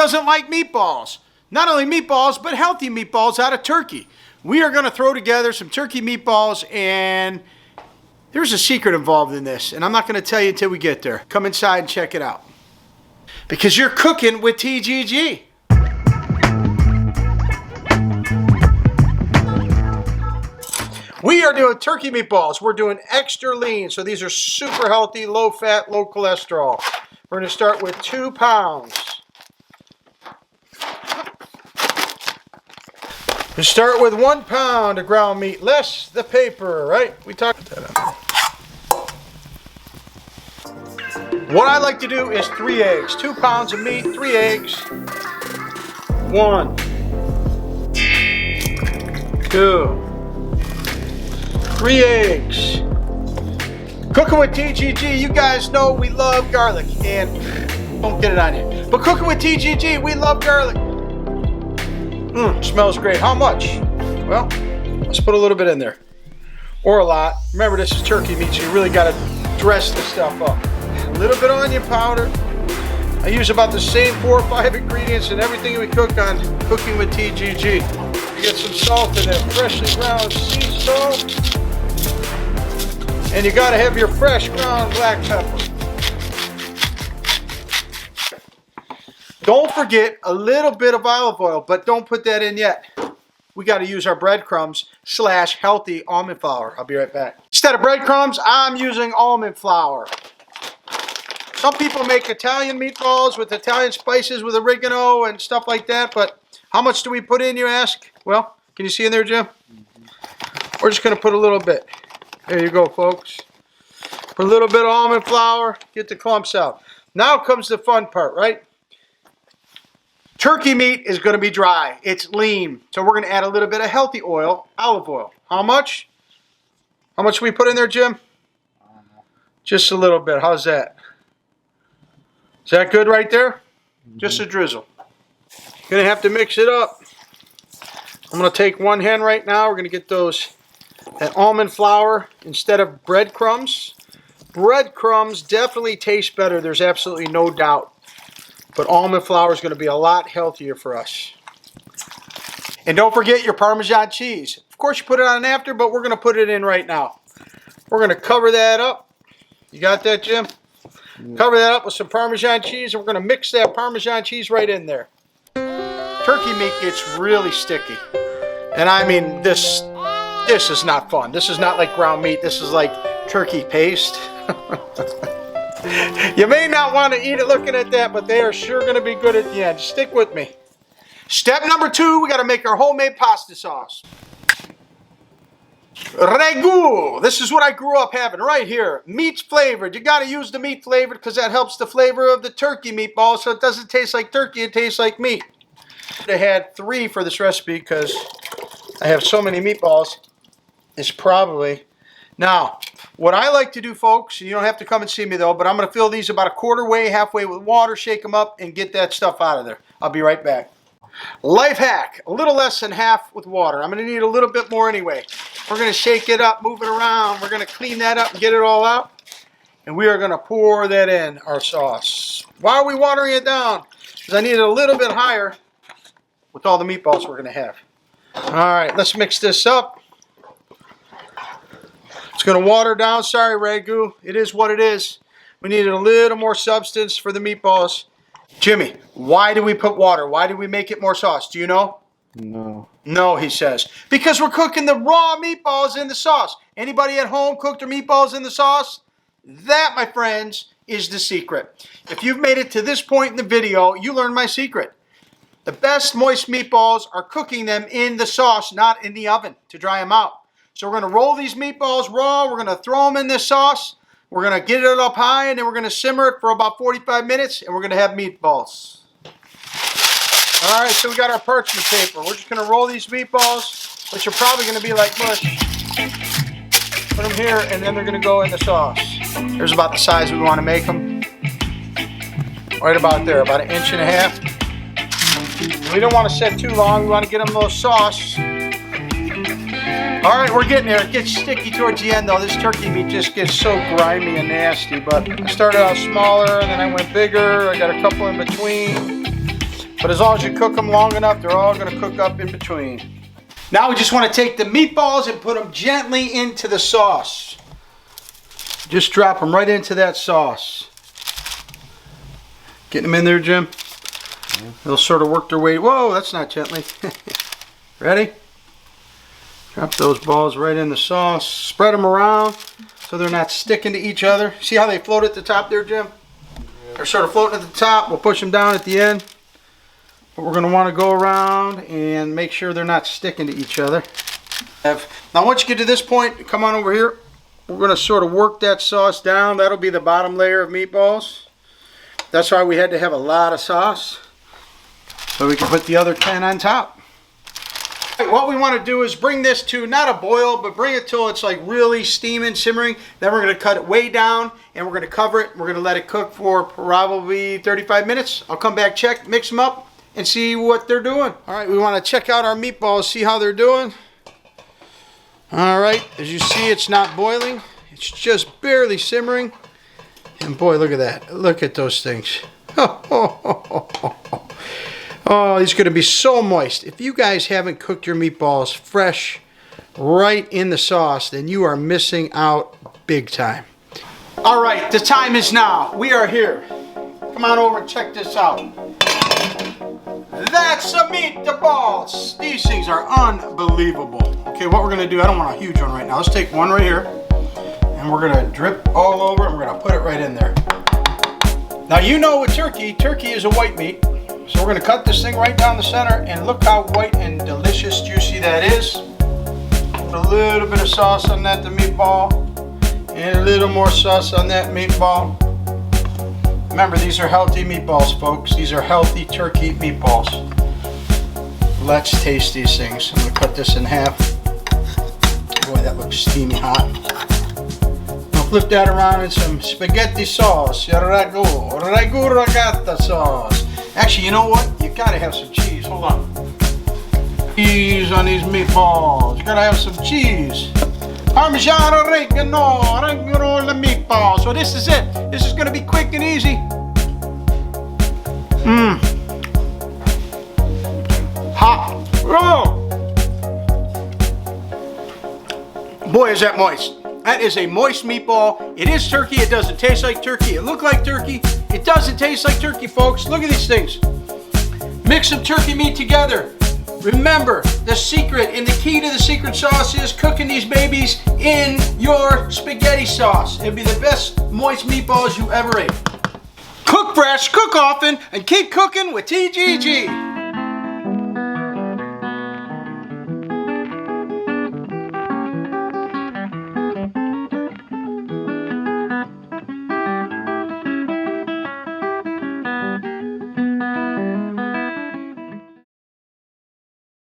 doesn't like meatballs? Not only meatballs, but healthy meatballs out of turkey. We are going to throw together some turkey meatballs, and there's a secret involved in this, and I'm not going to tell you until we get there. Come inside and check it out. Because you're cooking with TGG. We are doing turkey meatballs. We're doing extra lean, so these are super healthy, low fat, low cholesterol. We're going to start with 2 pounds. We start with 1 pound of ground meat, less the paper, right? We talked about that. What I like to do is 3 eggs. 2 pounds of meat, 3 eggs. 1, 2, 3 eggs. Cooking with TGG, you guys know we love garlic, and don't get it on you. But cooking with TGG, we love garlic. Smells great. How much? Well, let's put a little bit in there, or a lot. Remember, this is turkey meat, so you really got to dress this stuff up. A little bit of onion powder. I use about the same 4 or 5 ingredients in everything we cook on Cooking with TGG. You get some salt in there, freshly ground sea salt. And you gotta have your fresh ground black pepper. Don't forget a little bit of olive oil, but don't put that in yet. We gotta use our breadcrumbs / healthy almond flour. I'll be right back. Instead of breadcrumbs, I'm using almond flour. Some people make Italian meatballs with Italian spices with oregano and stuff like that, but how much do we put in, you ask? Well, can you see in there, Jim? We're just gonna put a little bit. There you go, folks. Put a little bit of almond flour, get the clumps out. Now comes the fun part, right? Turkey meat is going to be dry. It's lean. So we're going to add a little bit of healthy oil, olive oil. How much? How much we put in there, Jim? Just a little bit. How's that? Is that good right there? Just a drizzle. Going to have to mix it up. I'm going to take 1 hand right now. We're going to get that almond flour instead of breadcrumbs. Breadcrumbs definitely taste better. There's absolutely no doubt. But almond flour is going to be a lot healthier for us. And don't forget your Parmesan cheese. Of course, you put it on after, but we're going to put it in right now. We're going to cover that up. You got that, Jim? Cover that up with some Parmesan cheese, and we're going to mix that Parmesan cheese right in there. Turkey meat gets really sticky. And I mean, this is not fun. This is not like ground meat. This is like turkey paste. You may not want to eat it looking at that, but they are sure going to be good at the end. Stick with me. Step number 2, we got to make our homemade pasta sauce. Ragu. This is what I grew up having right here. Meat flavored. You got to use the meat flavored because that helps the flavor of the turkey meatball, so it doesn't taste like turkey, it tastes like meat. I had 3 for this recipe because I have so many meatballs. It's probably... Now, what I like to do, folks, you don't have to come and see me though, but I'm going to fill these about a quarter way, halfway with water, shake them up, and get that stuff out of there. I'll be right back. Life hack, a little less than half with water. I'm going to need a little bit more anyway. We're going to shake it up, move it around. We're going to clean that up and get it all out. And we are going to pour that in, our sauce. Why are we watering it down? Because I need it a little bit higher with all the meatballs we're going to have. All right, let's mix this up. It's going to water down. Sorry, Ragu. It is what it is. We needed a little more substance for the meatballs. Jimmy, why do we put water? Why do we make it more sauce? Do you know? No. No, he says. Because we're cooking the raw meatballs in the sauce. Anybody at home cook their meatballs in the sauce? That, my friends, is the secret. If you've made it to this point in the video, you learned my secret. The best moist meatballs are cooking them in the sauce, not in the oven to dry them out. So we're going to roll these meatballs raw. We're going to throw them in this sauce. We're going to get it up high, and then we're going to simmer it for about 45 minutes, and we're going to have meatballs. All right, so we got our parchment paper. We're just going to roll these meatballs, which are probably going to be like mush. Put them here, and then they're going to go in the sauce. Here's about the size we want to make them. Right about there, about 1.5 inches. We don't want to set too long. We want to get them a little sauce. All right, we're getting there. It gets sticky towards the end, though. This turkey meat just gets so grimy and nasty. But I started out smaller, and then I went bigger. I got a couple in between. But as long as you cook them long enough, they're all gonna cook up in between. Now we just wanna take the meatballs and put them gently into the sauce. Just drop them right into that sauce. Getting them in there, Jim? They'll sort of work their way. Whoa, that's not gently. Ready? Drop those balls right in the sauce. Spread them around so they're not sticking to each other. See how they float at the top there, Jim? They're sort of floating at the top. We'll push them down at the end. But we're going to want to go around and make sure they're not sticking to each other. Now once you get to this point, come on over here. We're going to sort of work that sauce down. That'll be the bottom layer of meatballs. That's why we had to have a lot of sauce, so we can put the other 10 on top. What we want to do is bring this to not a boil, but bring it till it's like really steaming, simmering. Then we're going to cut it way down and we're going to cover it. We're going to let it cook for probably 35 minutes. I'll come back, check, mix them up, and see what they're doing. All right, we want to check out our meatballs, see how they're doing. All right, as you see, it's not boiling. It's just barely simmering. And boy, look at that. Look at those things. Oh, these are going to be so moist. If you guys haven't cooked your meatballs fresh right in the sauce, then you are missing out big time. All right, the time is now. We are here. Come on over and check this out. That's a meatballs. These things are unbelievable. Okay, what we're going to do, I don't want a huge one right now. Let's take one right here. And we're going to drip all over and we're going to put it right in there. Now you know with turkey is a white meat. So we're going to cut this thing right down the center, and look how white and delicious, juicy that is. Put a little bit of sauce on that, the meatball, and a little more sauce on that meatball. Remember, these are healthy meatballs, folks. These are healthy turkey meatballs. Let's taste these things. I'm going to cut this in half. Boy, that looks steamy hot. I'll flip that around in some spaghetti sauce, ragu ragata sauce. Actually, you know what? You gotta have some cheese. Hold on. Cheese on these meatballs. You gotta have some cheese. Parmesan oregano on the meatball. So this is it. This is gonna be quick and easy. Hot. Oh! Boy, is that moist. That is a moist meatball. It is turkey. It doesn't taste like turkey. It looks like turkey. It doesn't taste like turkey, folks. Look at these things. Mix some turkey meat together. Remember, the secret and the key to the secret sauce is cooking these babies in your spaghetti sauce. It'll be the best moist meatballs you ever ate. Cook fresh, cook often, and keep cooking with TGG.